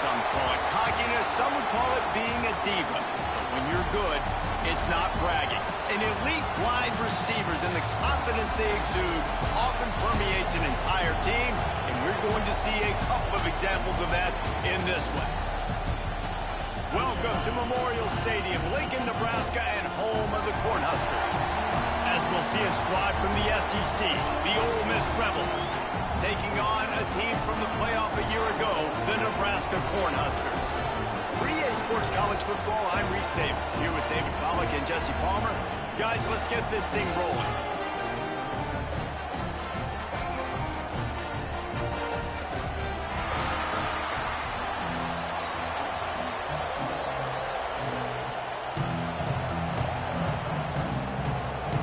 some call it cockiness. Some would call it being a diva. But when you're good, it's not bragging. An elite wide receivers and the confidence they exude often permeates an entire team, and we're going to see a couple of examples of that in this one. Welcome to Memorial Stadium, Lincoln, Nebraska, and home of the Cornhuskers. As we'll see a squad from the SEC, the Ole Miss Rebels, taking on a team from the playoff a year ago, the Nebraska Cornhuskers. For EA Sports College Football, I'm Reese Davis, here with David Pollack and Jesse Palmer. Guys, let's get this thing rolling.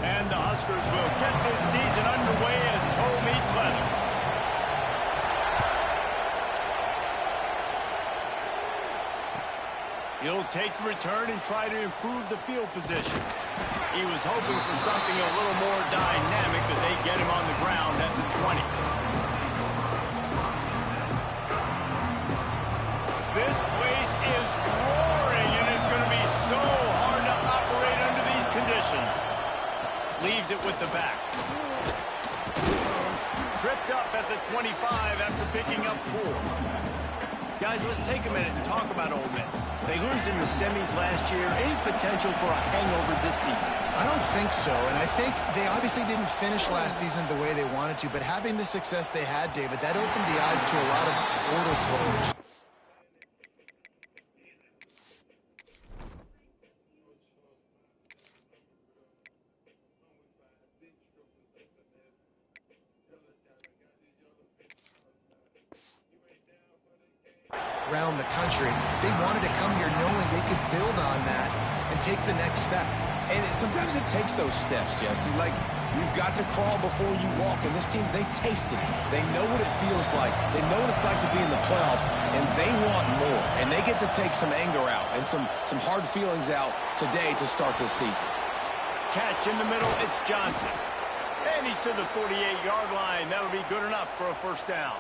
And the Huskers will get this season underway as toe meets leather. He'll take the return and try to improve the field position. He was hoping for something a little more dynamic, but they get him on the ground at the 20. This place is roaring, and it's going to be so hard to operate under these conditions. Leaves it with the back. Tripped up at the 25 after picking up 4. Guys, let's take a minute and talk about Ole Miss. They lose in the semis last year. Any potential for a hangover this season? I don't think so, and I think they obviously didn't finish last season the way they wanted to, but having the success they had, David, that opened the eyes to a lot of portal players. Around the country, they wanted to come here knowing they could build on that and take the next step. And sometimes it takes those steps, Jesse. Like, you've got to crawl before you walk. And this team, they tasted it. They know what it feels like. They know what it's like to be in the playoffs, and they want more. And they get to take some anger out and some hard feelings out today to start this season. Catch in the middle, it's Johnson. And he's to the 48-yard line. That'll be good enough for a first down.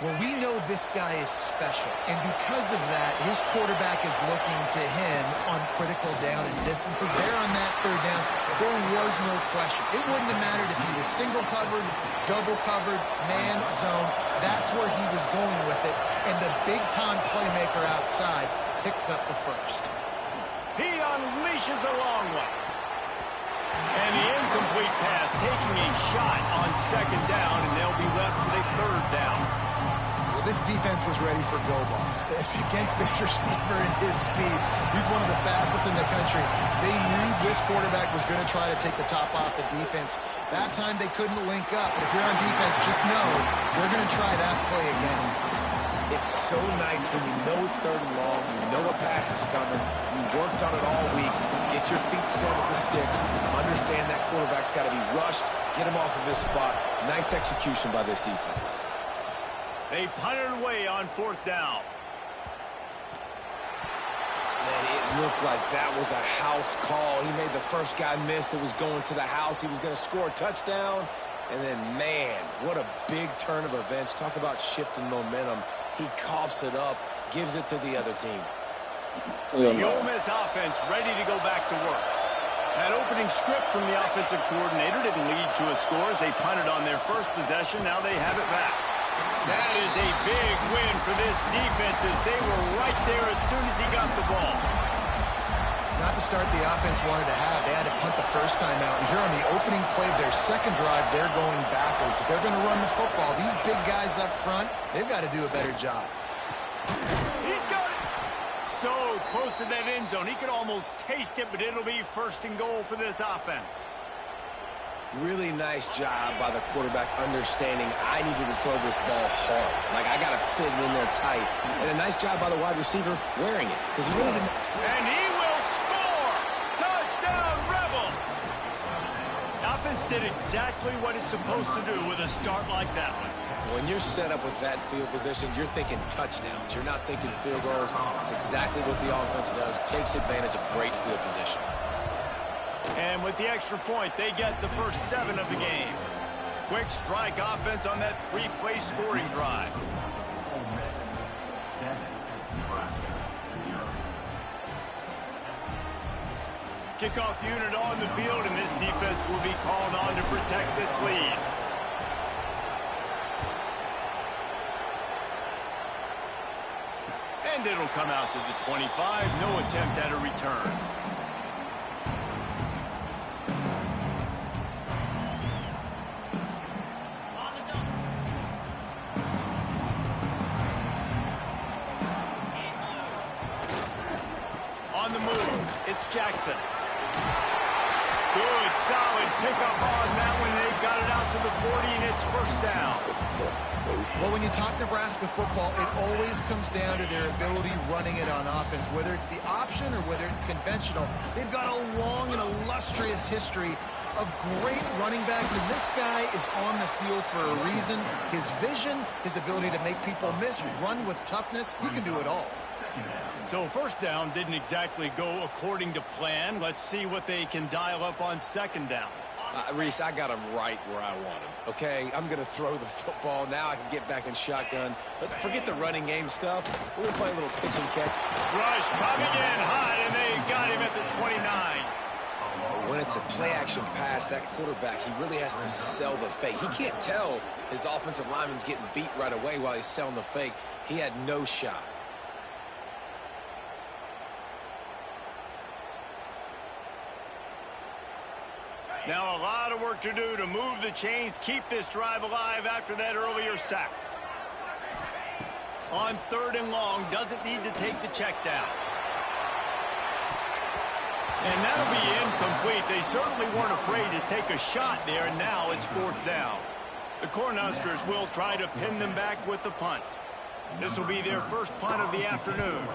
Well, we know this guy is special, and because of that, his quarterback is looking to him on critical down and distances. There on that third down, there was no question. It wouldn't have mattered if he was single covered, double covered, man, zone. That's where he was going with it, and the big-time playmaker outside picks up the first. He unleashes a long one. And the incomplete pass taking a shot on second down, and they'll be left with a third down. This defense was ready for go balls. Against this receiver and his speed, he's one of the fastest in the country. They knew this quarterback was going to try to take the top off the defense. That time they couldn't link up. But if you're on defense, just know they're going to try that play again. It's so nice when you know it's third and long, you know a pass is coming, you worked on it all week, get your feet set at the sticks, understand that quarterback's got to be rushed, get him off of his spot. Nice execution by this defense. They punted away on fourth down. Man, it looked like that was a house call. He made the first guy miss. It was going to the house. He was going to score a touchdown. And then, man, what a big turn of events. Talk about shifting momentum. He coughs it up, gives it to the other team. The Ole Miss offense ready to go back to work. That opening script from the offensive coordinator didn't lead to a score as they punted on their first possession. Now they have it back. That is a big win for this defense as they were right there as soon as he got the ball. Not the start the offense wanted to have. They had to punt the first time out. And here on the opening play of their second drive, they're going backwards. If they're going to run the football, these big guys up front, they've got to do a better job. He's got it. So close to that end zone. He could almost taste it, but it'll be first and goal for this offense. Really nice job by the quarterback understanding I needed to throw this ball hard. Like, I got to fit it in there tight. And a nice job by the wide receiver wearing it because he really didn't. And he will score! Touchdown, Rebels! The offense did exactly what it's supposed to do with a start like that one. When you're set up with that field position, you're thinking touchdowns. You're not thinking field goals. It's exactly what the offense does. Takes advantage of great field position. And with the extra point, they get the first 7 of the game. Quick strike offense on that 3-play scoring drive. Kickoff unit on the field, and this defense will be called on to protect this lead. And it'll come out to the 25. No attempt at a return. On the move, it's Jackson. Good, solid pickup on that one. They've got it out to the 40, and it's first down. Well, when you talk Nebraska football, it always comes down to their ability running it on offense, whether it's the option or whether it's conventional. They've got a long and illustrious history of great running backs, and this guy is on the field for a reason. His vision, his ability to make people miss, run with toughness, he can do it all. So first down didn't exactly go according to plan. Let's see what they can dial up on second down. Reese, I got him right where I want him, okay? I'm going to throw the football. Now I can get back in shotgun. Let's forget the running game stuff. We're going to play a little pitch and catch. Rush coming in hot, and they got him at the 29. When it's a play-action pass, that quarterback, he really has to sell the fake. He can't tell his offensive lineman's getting beat right away while he's selling the fake. He had no shot. Now a lot of work to do to move the chains, keep this drive alive after that earlier sack. On third and long, doesn't need to take the check down. And that'll be incomplete. They certainly weren't afraid to take a shot there, and now it's fourth down. The Cornhuskers will try to pin them back with the punt. This will be their first punt of the afternoon.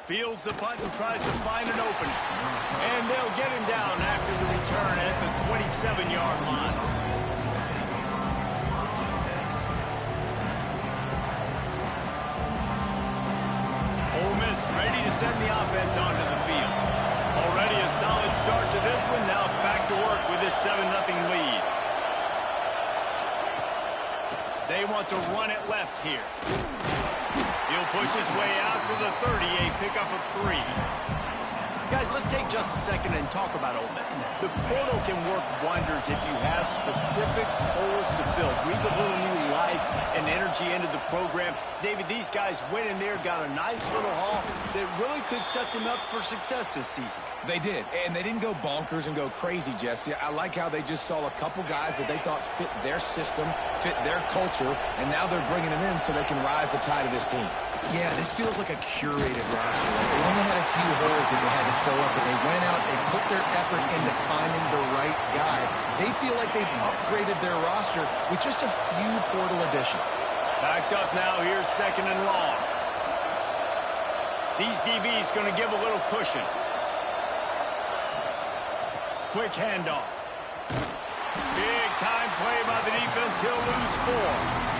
Fields the punt and tries to find an opening. And they'll get him down after the return at the 27-yard line. Ole Miss ready to send the offense onto the field. Already a solid start to this one. Now back to work with this 7-0 lead. They want to run it left here. He'll push his way out to the 30, a pickup of 3. Guys, let's take just a second and talk about Ole Miss. The portal can work wonders if you have specific holes to fill. Breathe a little new life and energy into the program. David, these guys went in there, got a nice little haul that really could set them up for success this season. They did, and they didn't go bonkers and go crazy, Jesse. I like how they just saw a couple guys that they thought fit their system, fit their culture, and now they're bringing them in so they can rise the tide of this team. Yeah, this feels like a curated roster. They only had a few holes that they had to fill up, and they went out, they put their effort into finding the right guy. They feel like they've upgraded their roster with just a few portal additions. Backed up now, here's second and long. These DBs going to give a little cushion. Quick handoff. Big time play by the defense. He'll lose 4.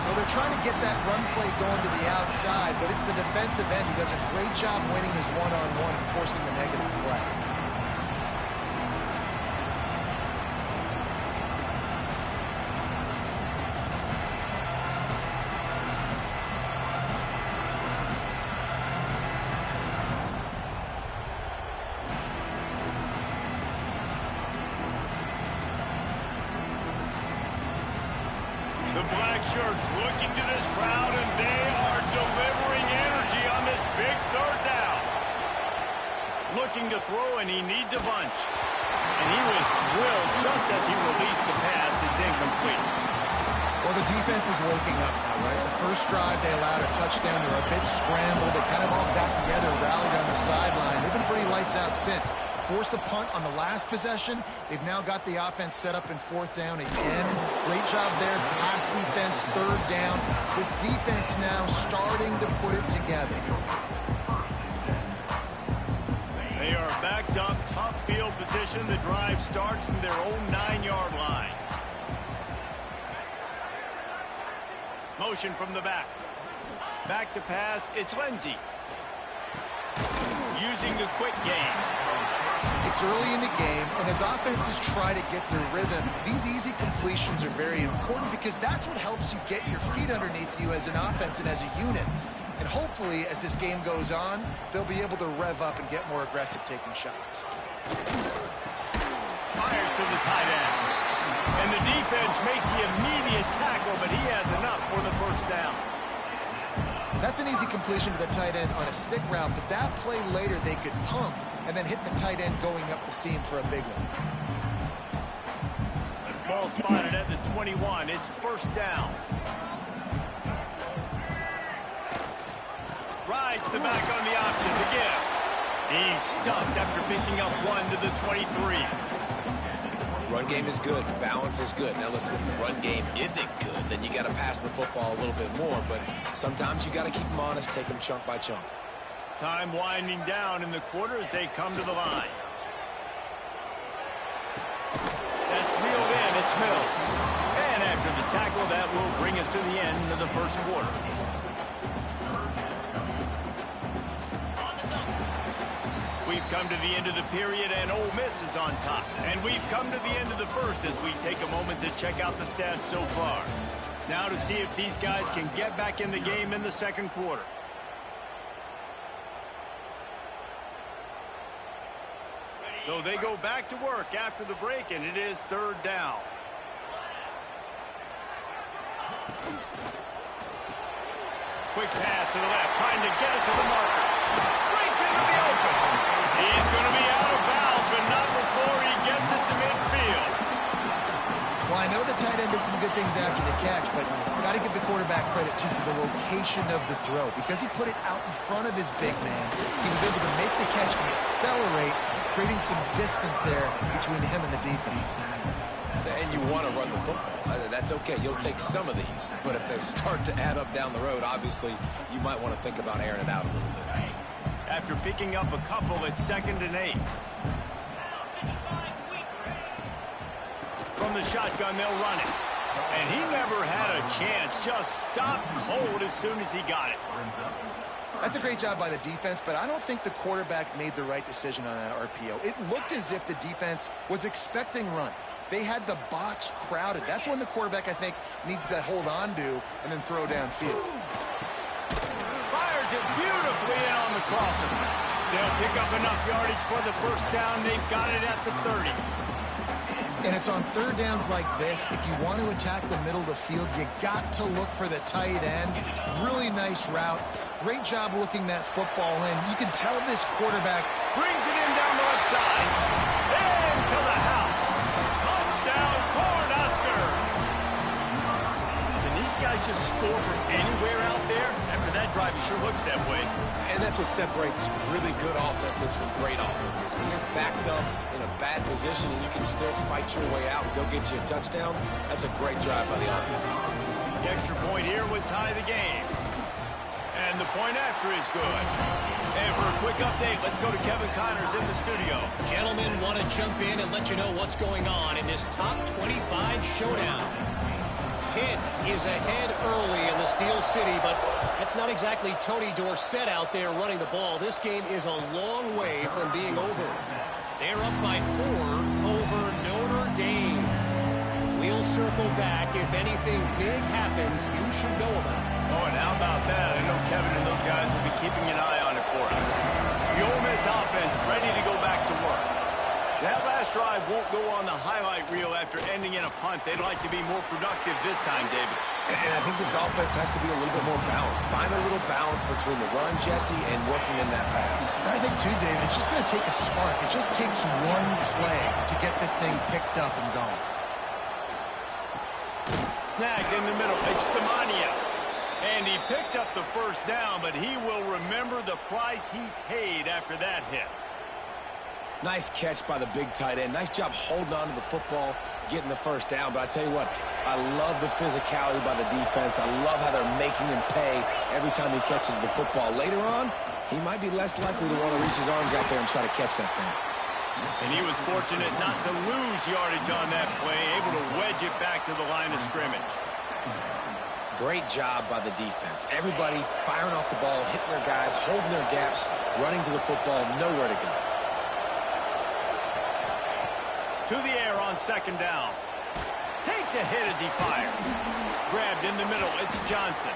Well, they're trying to get that run play going to the outside, but it's the defensive end who does a great job winning his one-on-one and forcing the negative play. The black shirts looking to this crowd, and they are delivering energy on this big third down. Looking to throw, and he needs a bunch. And he was drilled just as he released the pass. It's incomplete. Well, the defense is waking up now, right? The first drive, they allowed a touchdown. They were a bit scrambled. They kind of all got together, rallied on the sideline. They've been pretty lights out since. Forced a punt on the last possession. They've now got the offense set up in fourth down again. Great job there. Pass defense, third down. This defense now starting to put it together. They are backed up, tough field position. The drive starts from their own 9-yard line. Motion from the back. Back to pass. It's Lindsey. Using the quick game. It's early in the game, and as offenses try to get their rhythm, these easy completions are very important because that's what helps you get your feet underneath you as an offense and as a unit. And hopefully, as this game goes on, they'll be able to rev up and get more aggressive taking shots. Fires to the tight end. And the defense makes the immediate tackle, but he has enough for the first down. That's an easy completion to the tight end on a stick route, but that play later they could pump and then hit the tight end going up the seam for a big one. Ball spotted at the 21. It's first down. Rides the back on the option to give. He's stuffed after picking up 1 to the 23. Run game is good. The balance is good. Now, listen, if the run game isn't good, then you got to pass the football a little bit more. But sometimes you got to keep them honest, take them chunk by chunk. Time winding down in the quarter as they come to the line. That's reeled in. It's Mills. And after the tackle, that will bring us to the end of the first quarter. We've come to the end of the period, and Ole Miss is on top. And we've come to the end of the first as we take a moment to check out the stats so far. Now to see if these guys can get back in the game in the second quarter. So they go back to work after the break, and it is third down. Quick pass to the left, trying to get it to the marker. Breaks into the open. He's going to be out of bounds, but not before he gets it to midfield. Well, I know the tight end did some good things after the catch, but got to give the quarterback credit, too, for the location of the throw. Because he put it out in front of his big man, he was able to make the catch and accelerate, creating some distance there between him and the defense. And you want to run the football. That's okay. You'll take some of these. But if they start to add up down the road, obviously, you might want to think about airing it out a little bit. After picking up a couple, it's 2nd and 8. From the shotgun, they'll run it. And he never had a chance. Just stopped cold as soon as he got it. That's a great job by the defense, but I don't think the quarterback made the right decision on that RPO. It looked as if the defense was expecting run. They had the box crowded. That's when the quarterback, I think, needs to hold on to and then throw downfield. Fires it beautifully in on the crosser. They'll pick up enough yardage for the first down. They've got it at the 30. And it's on third downs like this. If you want to attack the middle of the field, you got to look for the tight end. Really nice route. Great job looking that football in. You can tell this quarterback brings it in down the left side. Into the house. Touchdown, Cornhusker. Can these guys just score from anywhere out there? After that drive, it sure looks that way. And that's what separates really good offenses from great offenses. When you're backed up in a bad position and you can still fight your way out and go get you a touchdown, that's a great drive by the offense. The extra point here would tie the game. And the point after is good. And for a quick update, let's go to Kevin Connors in the studio. Gentlemen, want to jump in and let you know what's going on in this top 25 showdown. Pitt is ahead early in the Steel City, but that's not exactly Tony Dorsett out there running the ball. This game is a long way from being over. They're up by 4 over Notre Dame. We'll circle back. If anything big happens, you should know about it. Oh, and how about that? I know Kevin and those guys will be keeping an eye on it for us. The Ole Miss offense ready to go back to work. That last drive won't go on the highlight reel after ending in a punt. They'd like to be more productive this time, David. And I think this offense has to be a little bit more balanced. Find a little balance between the run, Jesse, and working in that pass. I think, too, David, it's just going to take a spark. It just takes one play to get this thing picked up and going. Snagged in the middle. It's Demania. And he picks up the first down, but he will remember the price he paid after that hit. Nice catch by the big tight end. Nice job holding on to the football, getting the first down. But I tell you what, I love the physicality by the defense. I love how they're making him pay every time he catches the football. Later on, he might be less likely to want to reach his arms out there and try to catch that thing. And he was fortunate not to lose yardage on that play, able to wedge it back to the line of scrimmage. Great job by the defense. Everybody firing off the ball, hitting their guys, holding their gaps, running to the football, nowhere to go. To the air on second down. Takes a hit as he fires. Grabbed in the middle. It's Johnson.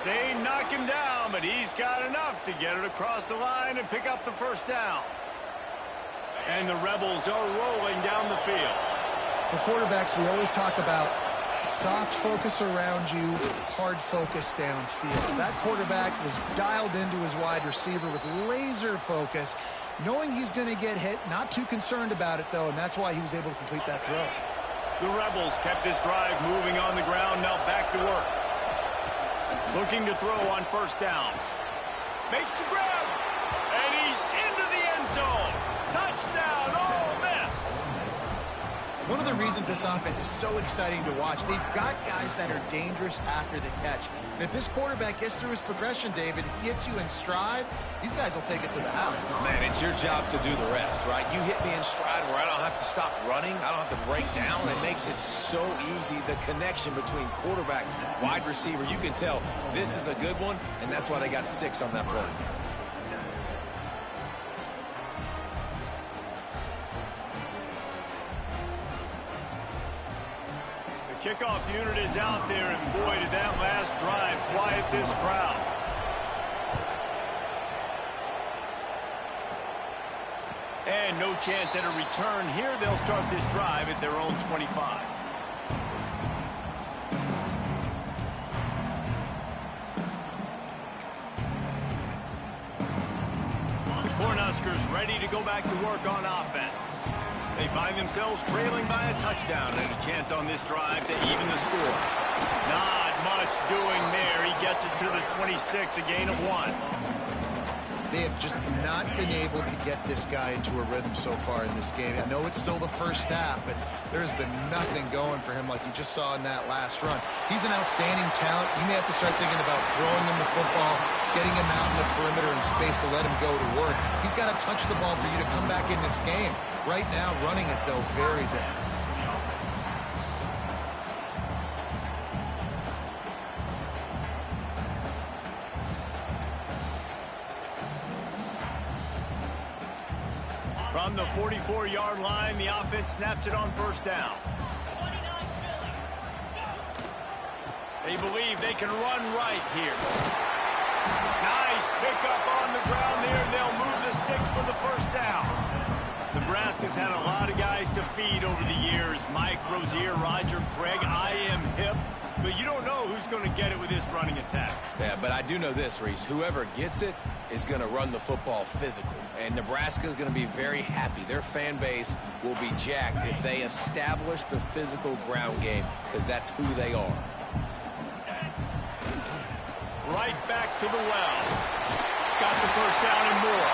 They knock him down. down, but he's got enough to get it across the line and pick up the first down. And the Rebels are rolling down the field. For quarterbacks, we always talk about soft focus around you, hard focus downfield. That quarterback was dialed into his wide receiver with laser focus, knowing he's going to get hit, not too concerned about it, though, and that's why he was able to complete that throw. The Rebels kept this drive moving on the ground, now back to work. Looking to throw on first down. Makes the grab, and he's into the end zone. Touchdown, Ole Miss. One of the reasons this offense is so exciting to watch, they've got guys that are dangerous after the catch. And if this quarterback gets through his progression, David, hits you in stride, these guys will take it to the house. Man, it's your job to do the rest, right? You hit me in stride where I don't have to stop running. I don't have to break down. It makes it so easy. The connection between quarterback, wide receiver, you can tell this is a good one, and that's why they got 6 on that play. Kickoff unit is out there, and boy, did that last drive quiet this crowd. And no chance at a return here. They'll start this drive at their own 25. The Cornhuskers ready to go back to work on offense. They find themselves trailing by a touchdown and a chance on this drive to even the score. Not much doing there. He gets it to the 26, a gain of 1. They have just not been able to get this guy into a rhythm so far in this game. I know it's still the first half, but there's been nothing going for him like you just saw in that last run. He's an outstanding talent. You may have to start thinking about throwing him the football, getting him out in the perimeter and space to let him go to work. He's got to touch the ball for you to come back in this game. Right now, running it, though, very different. From the 44-yard line, the offense snaps it on first down. They believe they can run right here. Nice pickup on the ground there. They'll move the sticks for the first down. Nebraska's had a lot of guys to feed over the years. Mike Rozier, Roger Craig, I am hip. But you don't know who's going to get it with this running attack. Yeah, but I do know this, Reese. Whoever gets it is going to run the football physical. And Nebraska is going to be very happy. Their fan base will be jacked if they establish the physical ground game, because that's who they are. Right back to the well. Got the first down and more.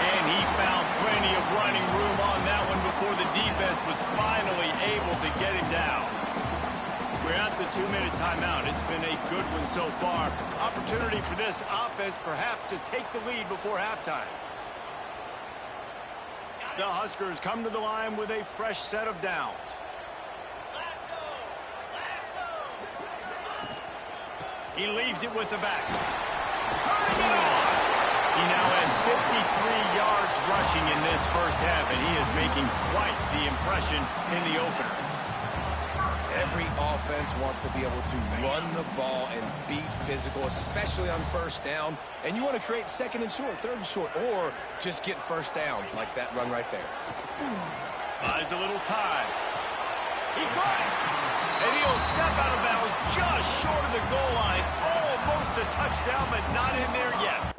And he found plenty of running room on that one before the defense was finally able to get him down. We're at the 2-minute timeout. It's been a good one so far. Opportunity for this offense perhaps to take the lead before halftime. The Huskers come to the line with a fresh set of downs. He leaves it with the back. Turning it on. He now has 53 yards rushing in this first half, and he is making quite the impression in the opener. Every offense wants to be able to run the ball and be physical, especially on first down. And you want to create second and short, third and short, or just get first downs like that run right there. Buys a little time. He caught it. And he'll step out of bounds just short of the goal line. Almost a touchdown, but not in there yet.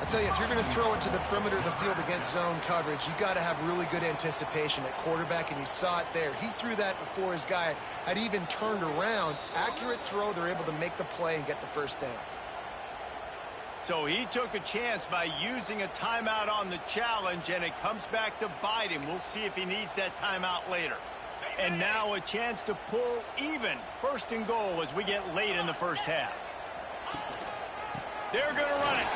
I tell you, if you're going to throw it to the perimeter of the field against zone coverage, you got to have really good anticipation at quarterback, and you saw it there. He threw that before his guy had even turned around. Accurate throw, they're able to make the play and get the first down. So he took a chance by using a timeout on the challenge, and it comes back to bite him. We'll see if he needs that timeout later. And now a chance to pull even. First and goal as we get late in the first half. They're going to run it.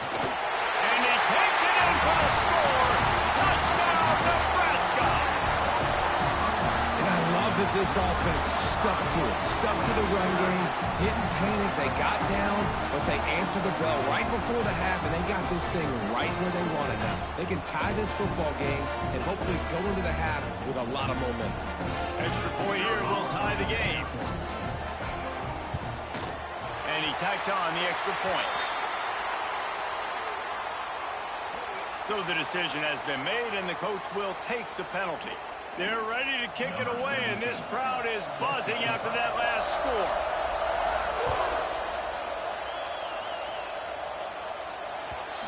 And he takes it in for the score. Touchdown, Nebraska. And I love that this offense stuck to it, stuck to the run game, didn't panic. They got down, but they answered the bell right before the half, and they got this thing right where they want it now. They can tie this football game and hopefully go into the half with a lot of momentum. Extra point here will tie the game. And he tacks on the extra point. So the decision has been made, and the coach will take the penalty. They're ready to kick it away, and this crowd is buzzing after that last score.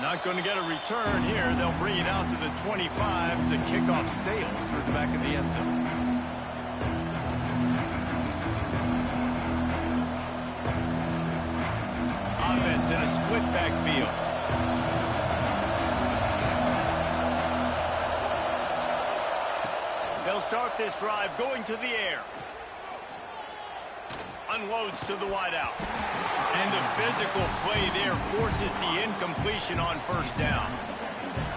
Not going to get a return here. They'll bring it out to the 25 as the kickoff sails through the back of the end zone. Offense in a split backfield. They'll start this drive going to the air. Unloads to the wideout. And the physical play there forces the incompletion on first down.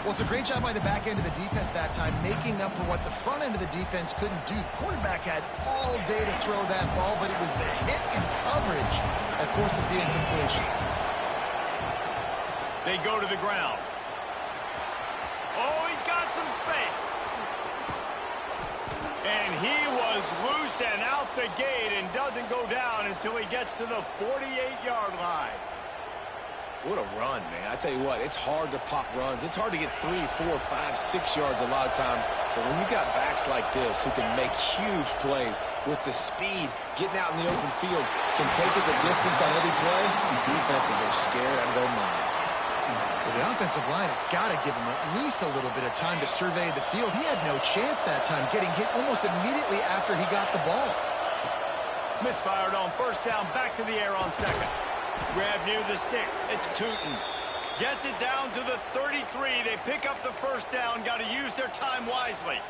Well, it's a great job by the back end of the defense that time, making up for what the front end of the defense couldn't do. The quarterback had all day to throw that ball, but it was the hit and coverage that forces the incompletion. They go to the ground. Oh, he's got some space. And he was loose and out the gate and doesn't go down until he gets to the 48-yard line. What a run, man. I tell you what, it's hard to pop runs. It's hard to get 3, 4, 5, 6 yards a lot of times. But when you got backs like this who can make huge plays with the speed, getting out in the open field, can take it the distance on every play, defenses are scared out of their mind. Well, the offensive line has got to give him at least a little bit of time to survey the field. He had no chance that time, getting hit almost immediately after he got the ball. Misfired on first down, back to the air on second. Grab near the sticks. It's Tootin. Gets it down to the 33. They pick up the first down. Got to use their time wisely.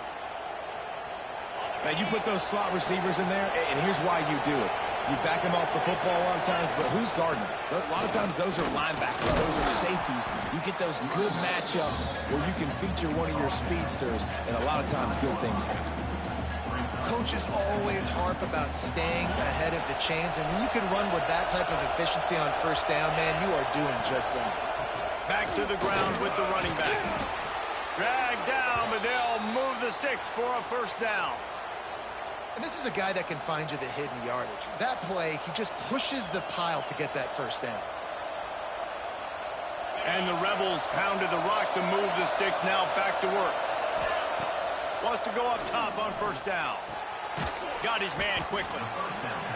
Now, you put those slot receivers in there, and here's why you do it. You back them off the football a lot of times, but who's guarding them? A lot of times those are linebackers. Those are safeties. You get those good matchups where you can feature one of your speedsters, and a lot of times good things happen. Coaches always harp about staying ahead of the chains, and when you can run with that type of efficiency on first down, man, you are doing just that. Back to the ground with the running back. Dragged down, but they'll move the sticks for a first down. And this is a guy that can find you the hidden yardage. That play, he just pushes the pile to get that first down. And the Rebels pounded the rock to move the sticks, now back to work. Wants to go up top on first down. Got his man quickly.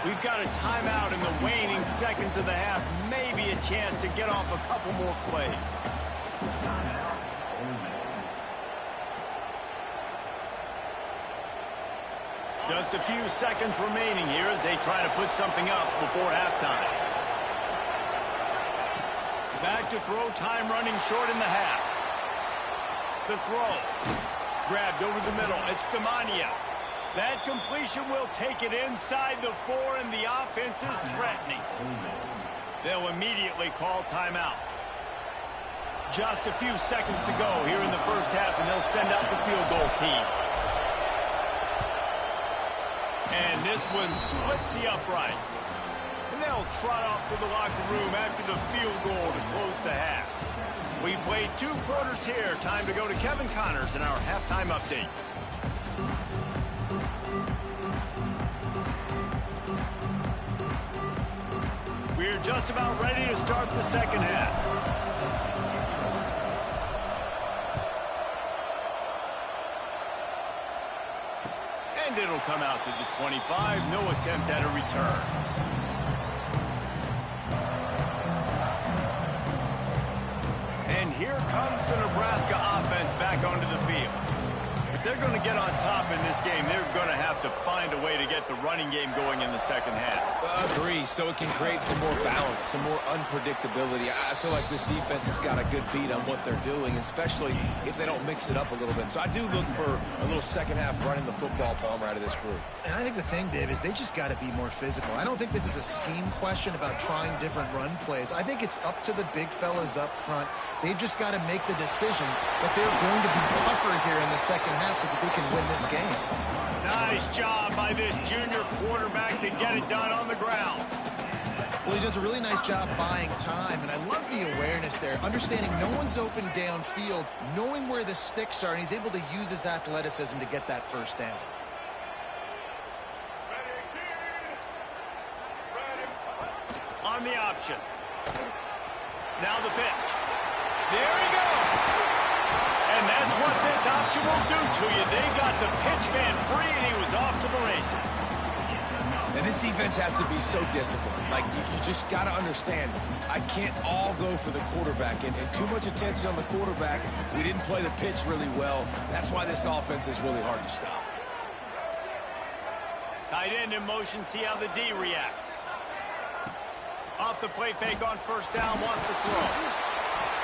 We've got a timeout in the waning seconds of the half. Maybe a chance to get off a couple more plays. Just a few seconds remaining here as they try to put something up before halftime. Back to throw, time running short in the half. The throw. Grabbed over the middle. It's Demania. That completion will take it inside the 4, and the offense is threatening. They'll immediately call timeout. Just a few seconds to go here in the first half, and they'll send out the field goal team. And this one splits the uprights. And they'll trot off to the locker room after the field goal to close the half. We've played 2 quarters here. Time to go to Kevin Connors in our halftime update. We're just about ready to start the second half. And it'll come out to the 25. No attempt at a return. And here comes the Nebraska offense back onto the field. If they're going to get on top in this game, they're going to have to find a way to get the running game going in the second half. Agree, so it can create some more balance, some more unpredictability. I feel like this defense has got a good beat on what they're doing, especially if they don't mix it up a little bit. So I do look for a little second half running the football Palmer out of this group. And I think the thing, Dave, is they just got to be more physical. I don't think this is a scheme question about trying different run plays. I think it's up to the big fellas up front. They've just got to make the decision that they're going to be tougher here in the second half so that they can win this game. Nice job by this junior quarterback to get it done on the ground. Well, he does a really nice job buying time, and I love the awareness there, understanding no one's open downfield, knowing where the sticks are, and he's able to use his athleticism to get that first down. On the option. Now the pitch. There he goes. And that's what this option will do to you. They got the pitch man free, and he was off to the races. And this defense has to be so disciplined. Like, you just got to understand, I can't all go for the quarterback. And too much attention on the quarterback. We didn't play the pitch really well. That's why this offense is really hard to stop. Tight end in motion, see how the D reacts. Off the play fake on first down, wants to throw.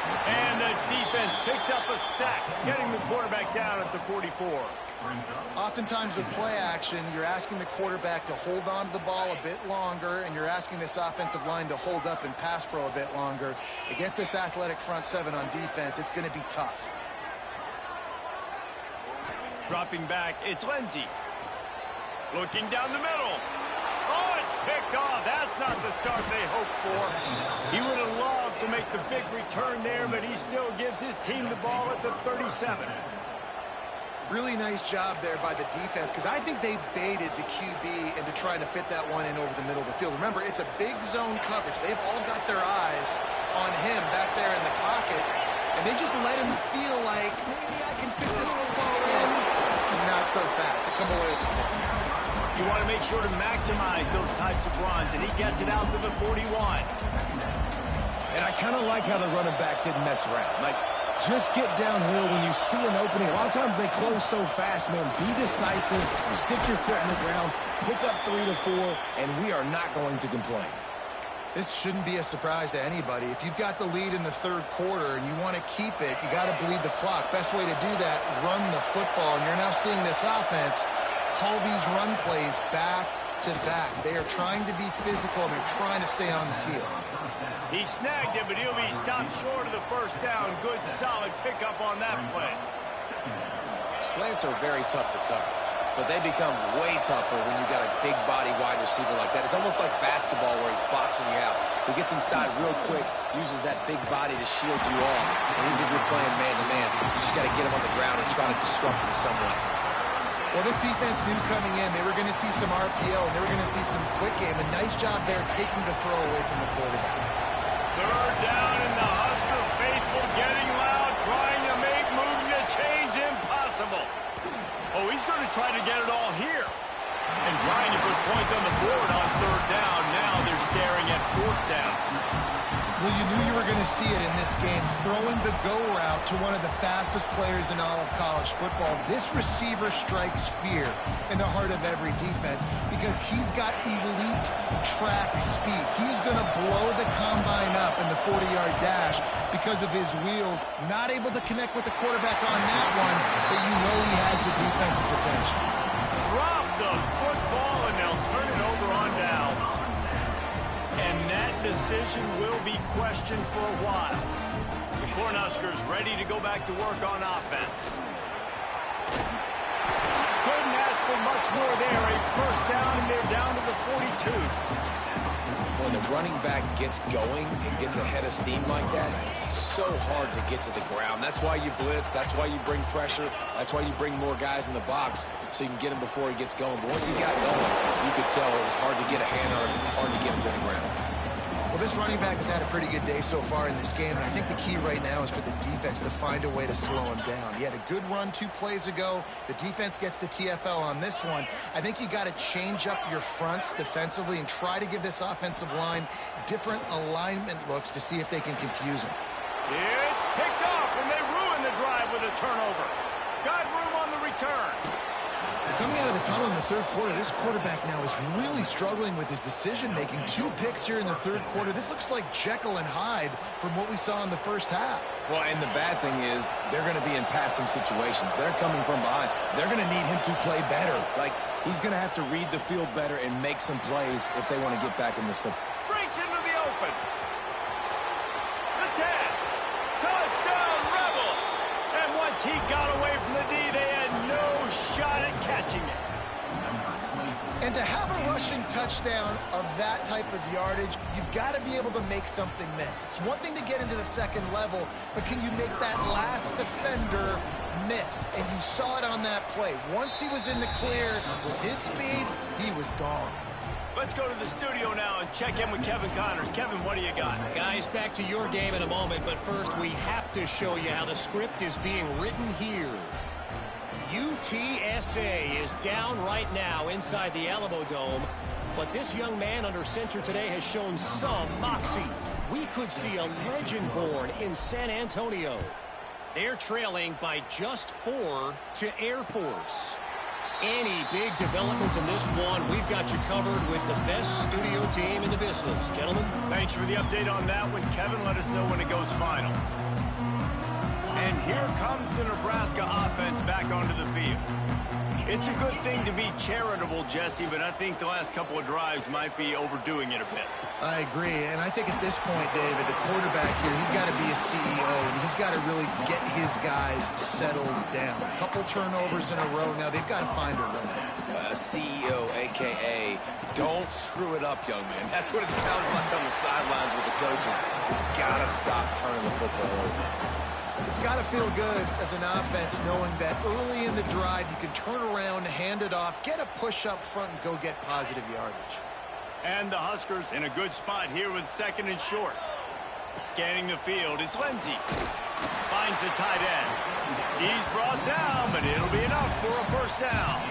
And the defense picks up a sack, getting the quarterback down at the 44. Oftentimes with play action, you're asking the quarterback to hold on to the ball a bit longer, and you're asking this offensive line to hold up in pass pro a bit longer. Against this athletic front seven on defense, it's going to be tough. Dropping back, it's Lindsey. Looking down the middle. Oh, it's picked off. That's not the start they hoped for. He would have loved to make the big return there, but he still gives his team the ball at the 37. Really nice job there by the defense, because I think they baited the QB into trying to fit that one in over the middle of the field. Remember, it's a big zone coverage. They've all got their eyes on him back there in the pocket, and they just let him feel like, maybe I can fit this football in. Not so fast. They come away with the ball. You want to make sure to maximize those types of runs, and he gets it out to the 41. And I kind of like how the running back didn't mess around. Like, just get downhill when you see an opening. A lot of times they close so fast, man. Be decisive, stick your foot in the ground, pick up 3 to 4, and we are not going to complain. This shouldn't be a surprise to anybody. If you've got the lead in the third quarter and you want to keep it, you got to bleed the clock. Best way to do that, run the football. And you're now seeing this offense call these run plays back to back. They are trying to be physical, and they're trying to stay on the field. He snagged it, but he'll be stopped short of the first down. Good, solid pickup on that play. Slants are very tough to cover, but they become way tougher when you got a big body wide receiver like that. It's almost like basketball where he's boxing you out. He gets inside real quick, uses that big body to shield you off. And even if you're playing man-to-man, you just got to get him on the ground and try to disrupt him some way. Well, this defense knew coming in they were going to see some RPO, and they were going to see some quick game. A nice job there taking the throw away from the quarterback. Third down, and the Husker faithful getting loud, trying to make moving the chains impossible. Oh, he's going to try to get it all here. And trying to put points on the board on third down. Now they're staring at fourth down. Well, you knew you were going to see it in this game, throwing the go route to one of the fastest players in all of college football. This receiver strikes fear in the heart of every defense because he's got elite track speed. He's going to blow the combine up in the 40-yard dash because of his wheels. Not able to connect with the quarterback on that one, but you know he has the defense's attention. Drop the football, and they'll turn it over on downs. And that decision will be questioned for a while. The Cornhuskers ready to go back to work on offense. Couldn't ask for much more there. A first down, and they're down to the 42. When the running back gets going and gets ahead of steam like that, it's so hard to get to the ground. That's why you blitz. That's why you bring pressure. That's why you bring more guys in the box so you can get him before he gets going. But once he got going, you could tell it was hard to get a hand on him, hard to get him to the ground. Well, this running back has had a pretty good day so far in this game, and I think the key right now is for the defense to find a way to slow him down. He had a good run 2 plays ago. The defense gets the TFL on this one. I think you got to change up your fronts defensively and try to give this offensive line different alignment looks to see if they can confuse him. It's picked off, and they ruin the drive with a turnover. Got room on the return. Coming out of the tunnel in the third quarter, this quarterback now is really struggling with his decision-making. 2 picks here in the third quarter. This looks like Jekyll and Hyde from what we saw in the first half. Well, and the bad thing is they're going to be in passing situations. They're coming from behind. They're going to need him to play better. Like, he's going to have to read the field better and make some plays if they want to get back in this football. Breaks into the open. The 10. Touchdown, Rebels. And once he got away from the D, they had no shot at catching it. And to have a rushing touchdown of that type of yardage, you've got to be able to make something miss. It's one thing to get into the second level, but can you make that last defender miss? And you saw it on that play. Once he was in the clear, with his speed, he was gone. Let's go to the studio now and check in with Kevin Connors. Kevin, what do you got? Guys, back to your game in a moment, but first we have to show you how the script is being written here. UTSA is down right now inside the Alamo Dome, but this young man under center today has shown some moxie. We could see a legend born in San Antonio. They're trailing by just 4 to Air Force. Any big developments in this one, we've got you covered with the best studio team in the business. Gentlemen. Thanks for the update on that one. Kevin, let us know when it goes final. And here comes the Nebraska offense back onto the field. It's a good thing to be charitable, Jesse, but I think the last couple of drives might be overdoing it a bit. I agree, and I think at this point, David, the quarterback here, he's got to be a CEO, and he's got to really get his guys settled down. A couple turnovers in a row now. They've got to find a rhythm. CEO, a.k.a. don't screw it up, young man. That's what it sounds like on the sidelines with the coaches. Got to stop turning the football over. It's got to feel good as an offense knowing that early in the drive you can turn around, hand it off, get a push up front, and go get positive yardage. And the Huskers in a good spot here with 2nd and short. Scanning the field, it's Lindsey. Finds the tight end. He's brought down, but it'll be enough for a first down.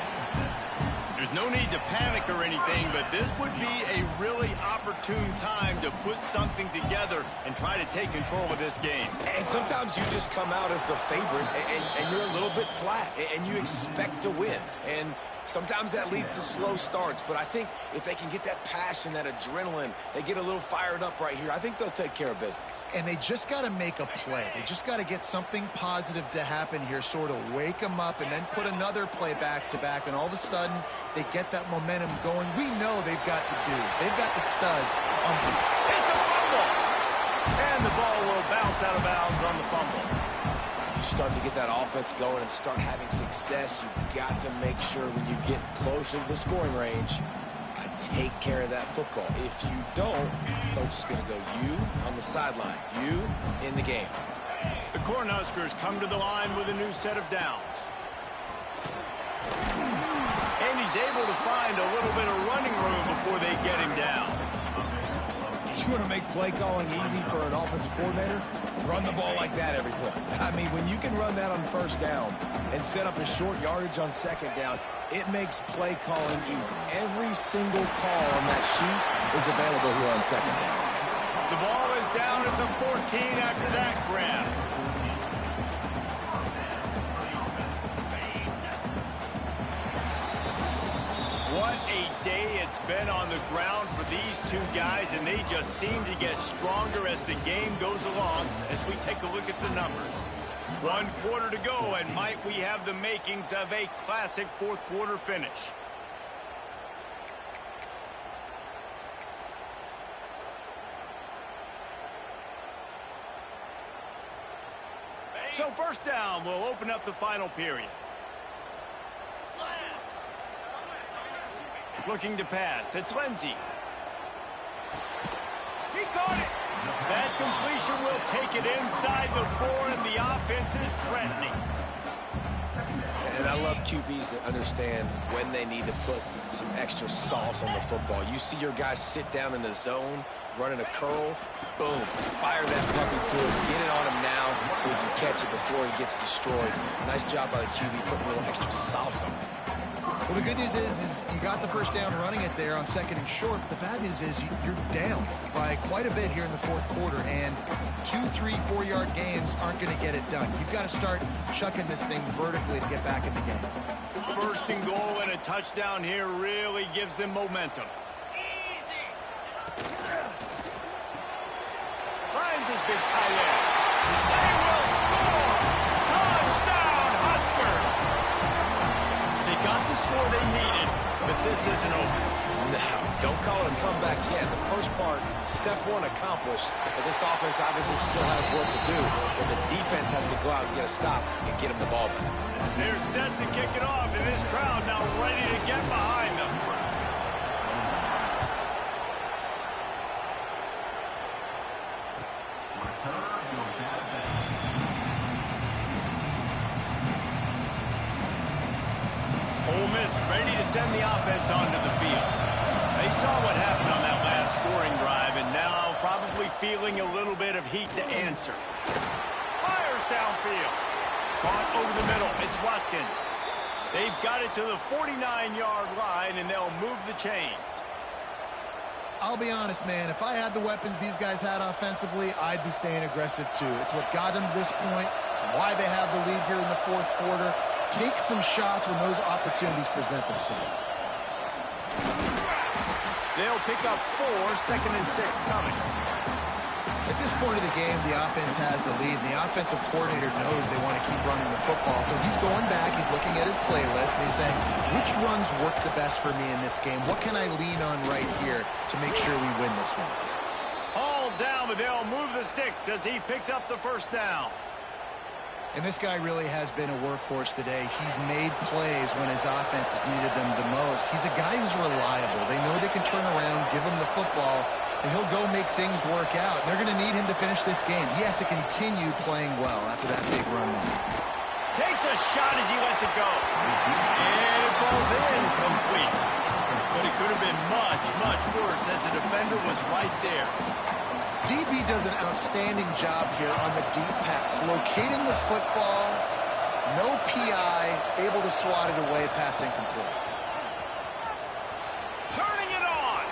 There's no need to panic or anything, but this would be a really opportune time to put something together and try to take control of this game. And sometimes you just come out as the favorite, and you're a little bit flat, and you expect to win. And sometimes that leads to slow starts, but I think if they can get that passion, that adrenaline, they get a little fired up right here, I think they'll take care of business. And they just got to make a play. They just got to get something positive to happen here, sort of wake them up, and then put another play back-to-back, and all of a sudden they get that momentum going. We know they've got the dudes. They've got the studs. It's a fumble! And the ball will bounce out of bounds on the fumble. Start to get that offense going and start having success, you've got to make sure when you get closer to the scoring range, take care of that football. If you don't, coach is going to go you on the sideline, you in the game. The Cornhuskers come to the line with a new set of downs. And he's able to find a little bit of running room before they get him down. You want to make play calling easy for an offensive coordinator? Run the ball like that every play. I mean, when you can run that on first down and set up a short yardage on second down, it makes play calling easy. Every single call on that sheet is available here on second down. The ball is down at the 14 after that grab. What a day it's been on the ground for these two guys, and they just seem to get stronger as the game goes along as we take a look at the numbers. 1 quarter to go, and might we have the makings of a classic fourth quarter finish. So first down will open up the final period. Looking to pass. It's Lindsey. He caught it. That completion will take it inside the 4, and the offense is threatening. And I love QBs that understand when they need to put some extra sauce on the football. You see your guys sit down in the zone, running a curl, boom, fire that puppy to him, get it on him now so he can catch it before he gets destroyed. Nice job by the QB putting a little extra sauce on it. Well, the good news is you got the first down running it there on 2nd and short, but the bad news is you're down by quite a bit here in the fourth quarter, and 2, 3, 4-yard gains aren't going to get it done. You've got to start chucking this thing vertically to get back in the game. First and goal and a touchdown here really gives them momentum. Finds his big tight end. They will score! Touchdown, Husker! They got the score they needed, but this isn't over. No, don't call it a comeback yet. The first part, step 1 accomplished, but this offense obviously still has work to do, but the defense has to go out and get a stop and get him the ball back. They're set to kick it off, and this crowd now ready to get behind them. Ole Miss ready to send the offense onto the field. They saw what happened on that last scoring drive, and now probably feeling a little bit of heat to answer. Fires downfield. Caught over the middle. It's Watkins. They've got it to the 49-yard line, and they'll move the chains. I'll be honest, man. If I had the weapons these guys had offensively, I'd be staying aggressive too. It's what got them to this point. It's why they have the lead here in the fourth quarter. Take some shots when those opportunities present themselves. They'll pick up 4, 2nd and 6 coming. At this point of the game, the offense has the lead, and the offensive coordinator knows they want to keep running the football. So he's going back, he's looking at his playlist, and he's saying, which runs work the best for me in this game? What can I lean on right here to make sure we win this one? All down, but they'll move the sticks as he picks up the first down. And this guy really has been a workhorse today. He's made plays when his offense has needed them the most. He's a guy who's reliable. They know they can turn around, give him the football, and he'll go make things work out. They're going to need him to finish this game. He has to continue playing well after that big run there. Takes a shot as he lets it go. And it falls in complete. But it could have been much, much worse as the defender was right there. DB does an outstanding job here on the deep pass. Locating the football, no PI, able to swat it away, pass incomplete. Turning it on.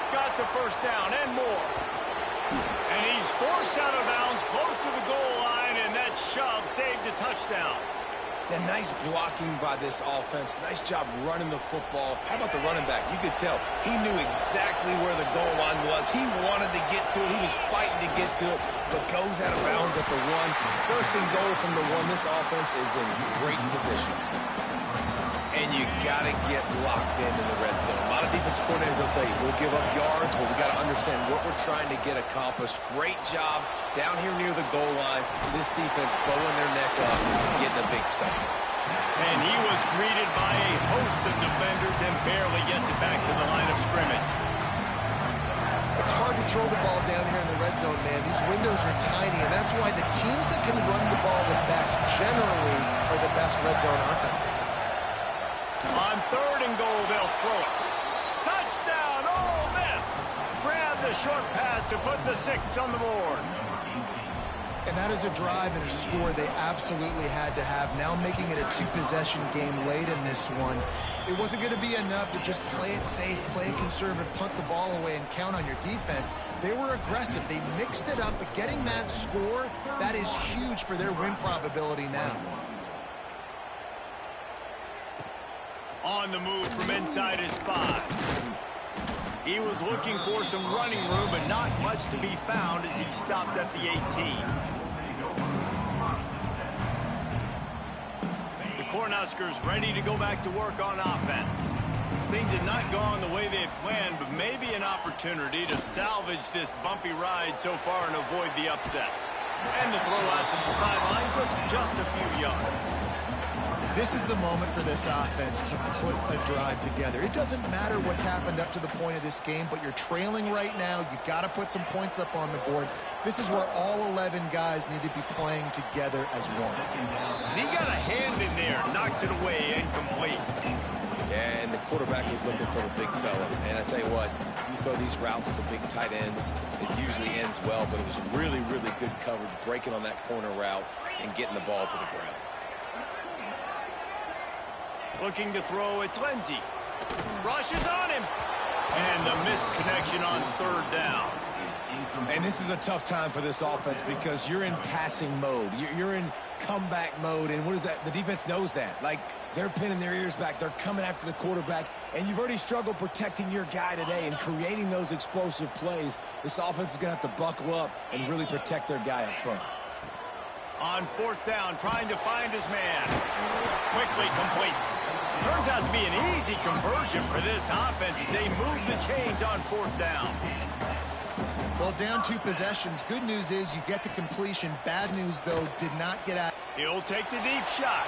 Got the first down and more. And he's forced out of bounds close to the goal line, and that shove saved a touchdown. And nice blocking by this offense. Nice job running the football. How about the running back? You could tell he knew exactly where the goal line was. He wanted to get to it. He was fighting to get to it, but goes out of bounds at the 1. First and goal from the 1. This offense is in great position. And you got to get locked into the red zone. A lot of defensive coordinators will tell you, we'll give up yards, but we got to understand what we're trying to get accomplished. Great job down here near the goal line. This defense bowing their neck up, getting a big stop. And he was greeted by a host of defenders and barely gets it back to the line of scrimmage. It's hard to throw the ball down here in the red zone, man. These windows are tiny, and that's why the teams that can run the ball the best generally are the best red zone offenses. On 3rd and goal, they'll throw it. Touchdown, Ole Miss! Grab the short pass to put the 6 on the board. And that is a drive and a score they absolutely had to have. Now making it a 2-possession game late in this one. It wasn't going to be enough to just play it safe, play it conservative, punt the ball away, and count on your defense. They were aggressive. They mixed it up, but getting that score, that is huge for their win probability now. On the move from inside his 5. He was looking for some running room, but not much to be found as he stopped at the 18. The Cornhuskers ready to go back to work on offense. Things had not gone the way they had planned, but maybe an opportunity to salvage this bumpy ride so far and avoid the upset. And the throw out to the sideline for just a few yards. This is the moment for this offense to put a drive together. It doesn't matter what's happened up to the point of this game, but you're trailing right now. You got to put some points up on the board. This is where all 11 guys need to be playing together as one. And he got a hand in there, knocks it away, incomplete. Yeah, and the quarterback was looking for the big fella. And I tell you what, you throw these routes to big tight ends, it usually ends well, but it was really, really good coverage, breaking on that corner route and getting the ball to the ground. Looking to throw, it's Lindsey. Rushes on him. And the missed connection on 3rd down. And this is a tough time for this offense because you're in passing mode. You're in comeback mode. And what is that? The defense knows that. Like, they're pinning their ears back. They're coming after the quarterback. And you've already struggled protecting your guy today and creating those explosive plays. This offense is going to have to buckle up and really protect their guy up front. On 4th down, trying to find his man. Quickly complete. Turns out to be an easy conversion for this offense as they move the chains on 4th down. Well, down 2 possessions. Good news is you get the completion. Bad news, though, did not get out. He'll take the deep shot.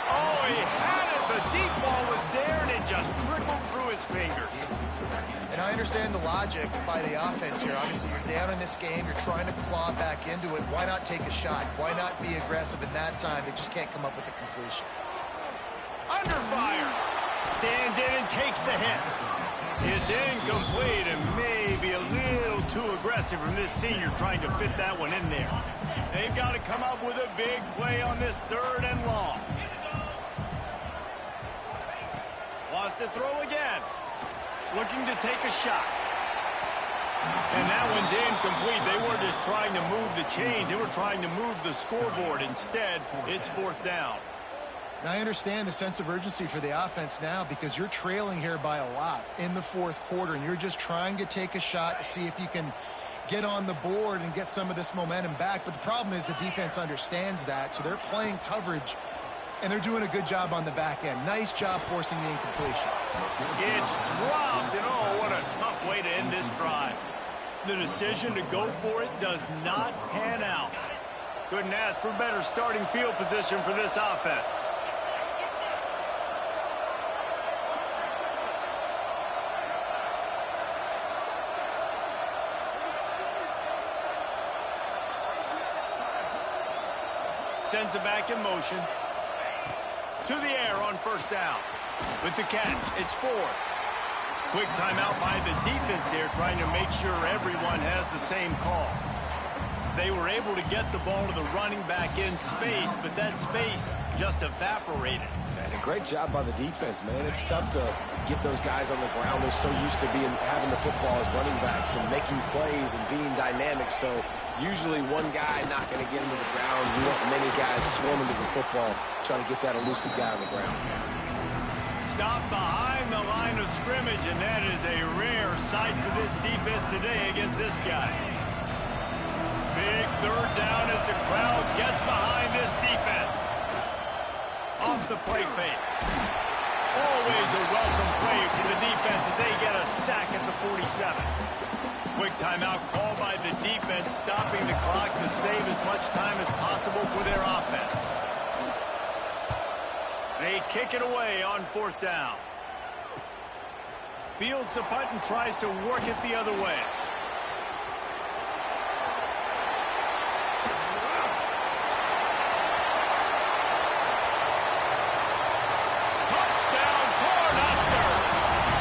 Oh, he had it. The deep ball was there, and it just trickled through his fingers. And I understand the logic by the offense here. Obviously, you're down in this game. You're trying to claw back into it. Why not take a shot? Why not be aggressive in that time? They just can't come up with a completion. Under fire. Stands in and takes the hit. It's incomplete and maybe a little too aggressive from this senior trying to fit that one in there. They've got to come up with a big play on this 3rd and long. Wants to throw again. Looking to take a shot. And that one's incomplete. They weren't just trying to move the chains. They were trying to move the scoreboard. Instead, it's 4th down. And I understand the sense of urgency for the offense now because you're trailing here by a lot in the 4th quarter, and you're just trying to take a shot to see if you can get on the board and get some of this momentum back. But the problem is the defense understands that, so they're playing coverage, and they're doing a good job on the back end. Nice job forcing the incompletion. It's dropped, and oh, what a tough way to end this drive. The decision to go for it does not pan out. Couldn't ask for better starting field position for this offense. Sends it back in motion. To the air on 1st down. With the catch, it's 4. Quick timeout by the defense here, trying to make sure everyone has the same call. They were able to get the ball to the running back in space, but that space just evaporated. And a great job by the defense, man. It's tough to get those guys on the ground. They're so used to having the football as running backs and making plays and being dynamic. So usually one guy not going to get him to the ground. You want many guys swarming to the football, trying to get that elusive guy on the ground. Stop behind the line of scrimmage, and that is a rare sight for this defense today against this guy. Big 3rd down as the crowd gets behind this defense. Off the play fake. Always a welcome play for the defense as they get a sack at the 47. Quick timeout call by the defense, stopping the clock to save as much time as possible for their offense. They kick it away on 4th down. Fields the punt and tries to work it the other way. Touchdown, Cornhuskers!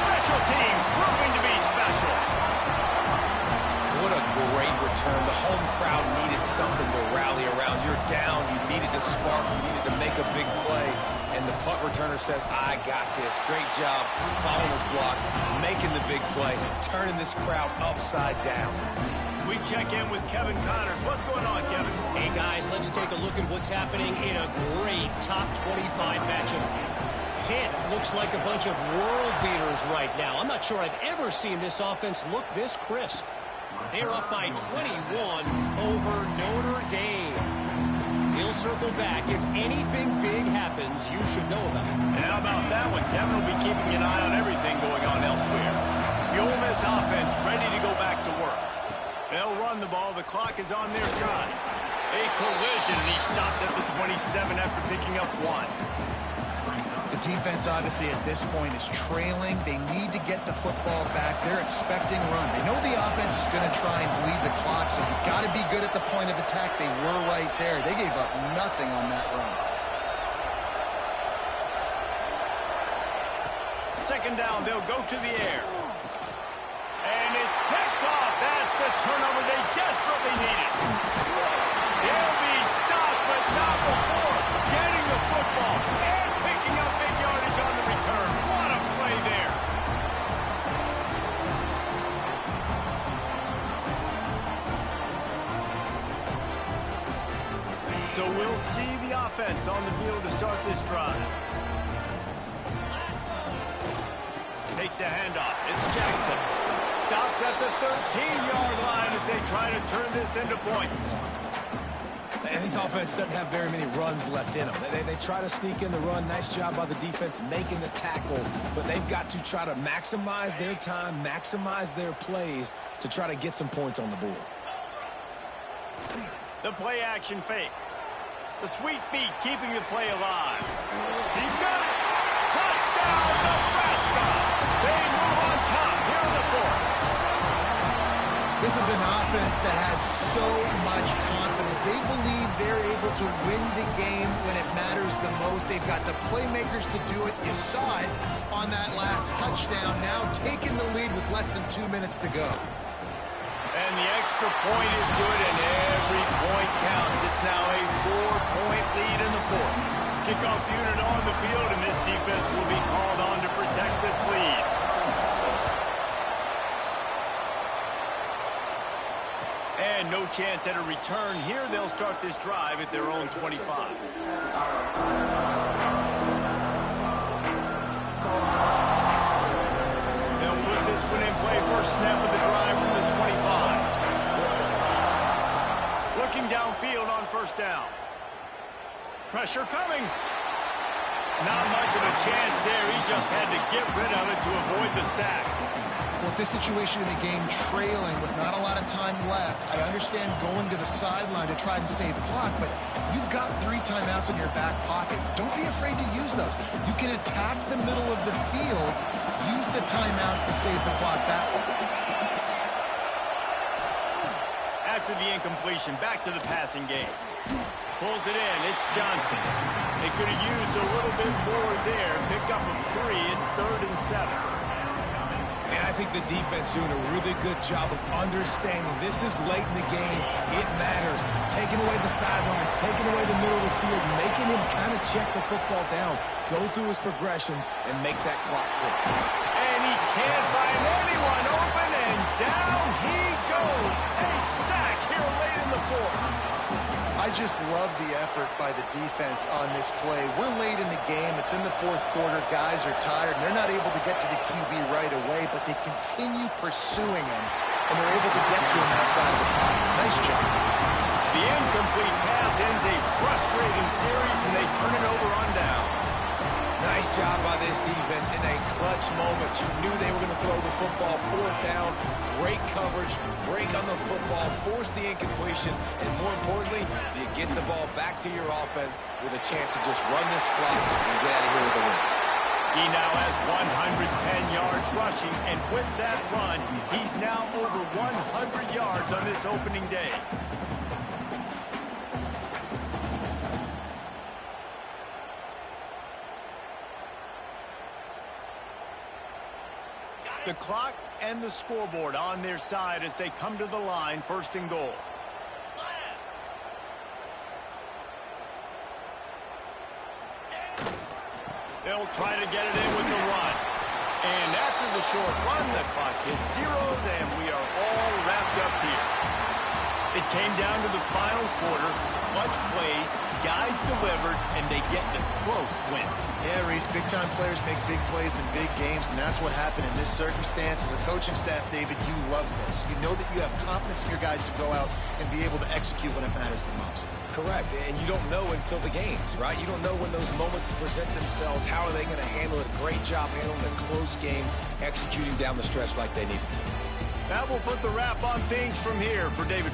Special teams proving to be special. What a great return. The home crowd needed something to rally around. You're down. You needed a spark. You needed to make a big play. And the punt returner says, I got this. Great job following his blocks, making the big play, turning this crowd upside down. We check in with Kevin Connors. What's going on, Kevin? Hey, guys, let's take a look at what's happening in a great top 25 matchup. Pitt looks like a bunch of world beaters right now. I'm not sure I've ever seen this offense look this crisp. They're up by 21 over Notre Dame. He'll circle back. If anything big happens, you should know about it. And how about that one? Kevin will be keeping an eye on everything going on elsewhere. The Ole Miss offense ready to go back to work. They'll run the ball. The clock is on their side. A collision, and he stopped at the 27 after picking up 1. The defense, obviously, at this point is trailing. They need to get the football back. They're expecting run. They know the offense is going to try and bleed the clock, so you've got to be good at the point of attack. They were right there. They gave up nothing on that run. 2nd down, they'll go to the air. And it's picked off. That's the turnover they desperately needed. They'll be stopped, but not before getting the football and picking up big yardage on the return. What a play there. So we'll see the offense on the field to start this drive. Takes the handoff. It's Jackson. Stopped at the 13-yard line as they try to turn this into points. And this offense doesn't have very many runs left in them. They try to sneak in the run. Nice job by the defense making the tackle. But they've got to try to maximize their time, maximize their plays to try to get some points on the board. The play action fake. The sweet feet keeping the play alive. He's got it. Touchdown, Nebraska. They This is an offense that has so much confidence. They believe they're able to win the game when it matters the most. They've got the playmakers to do it. You saw it on that last touchdown. Now taking the lead with less than 2 minutes to go. And the extra point is good, and every point counts. It's now a 4-point lead in the fourth. Kickoff unit on the field, and this defense will be called on to protect this lead. And no chance at a return here. They'll start this drive at their own 25. They'll put this one in play. First snap of the drive from the 25. Looking downfield on first down. Pressure coming. Not much of a chance there. He just had to get rid of it to avoid the sack. Well, with this situation in the game, trailing with not a lot of time left, I understand going to the sideline to try and save clock, but you've got 3 timeouts in your back pocket. Don't be afraid to use those. You can attack the middle of the field, use the timeouts to save the clock back. After the incompletion, back to the passing game. Pulls it in. It's Johnson. They could have used a little bit more there. Pick up of 3. It's 3rd and 7. And I think the defense doing a really good job of understanding this is late in the game. It matters. Taking away the sidelines, taking away the middle of the field, making him kind of check the football down, go through his progressions, and make that clock tick. And he can't find anyone open, and down he goes. A sack here late in the fourth. I just love the effort by the defense on this play. We're late in the game. It's in the fourth quarter. Guys are tired, and they're not able to get to the QB right away, but they continue pursuing him, and they're able to get to him outside of the pocket. Nice job. The incomplete pass ends a frustrating series, and they turn it over on downs. Nice job by this defense in a clutch moment. You knew they were going to throw the football. 4th down, great coverage, break on the football, force the incompletion, and more importantly, you get the ball back to your offense with a chance to just run this clock and get out of here with a win. He now has 110 yards rushing, and with that run, he's now over 100 yards on this opening day. The clock and the scoreboard on their side as they come to the line, 1st and goal. They'll try to get it in with the run. And after the short run, the clock hits 0, and we are all wrapped up here. It came down to the final quarter. Clutch plays, guys delivered, and they get the close win. Yeah, Reese, big-time players make big plays in big games, and that's what happened in this circumstance. As a coaching staff, David, you love this. You know that you have confidence in your guys to go out and be able to execute when it matters the most. Correct, and you don't know until the games, right? You don't know when those moments present themselves. How are they going to handle it? Great job handling a close game, executing down the stretch like they needed to. That will put the wrap on things from here for David.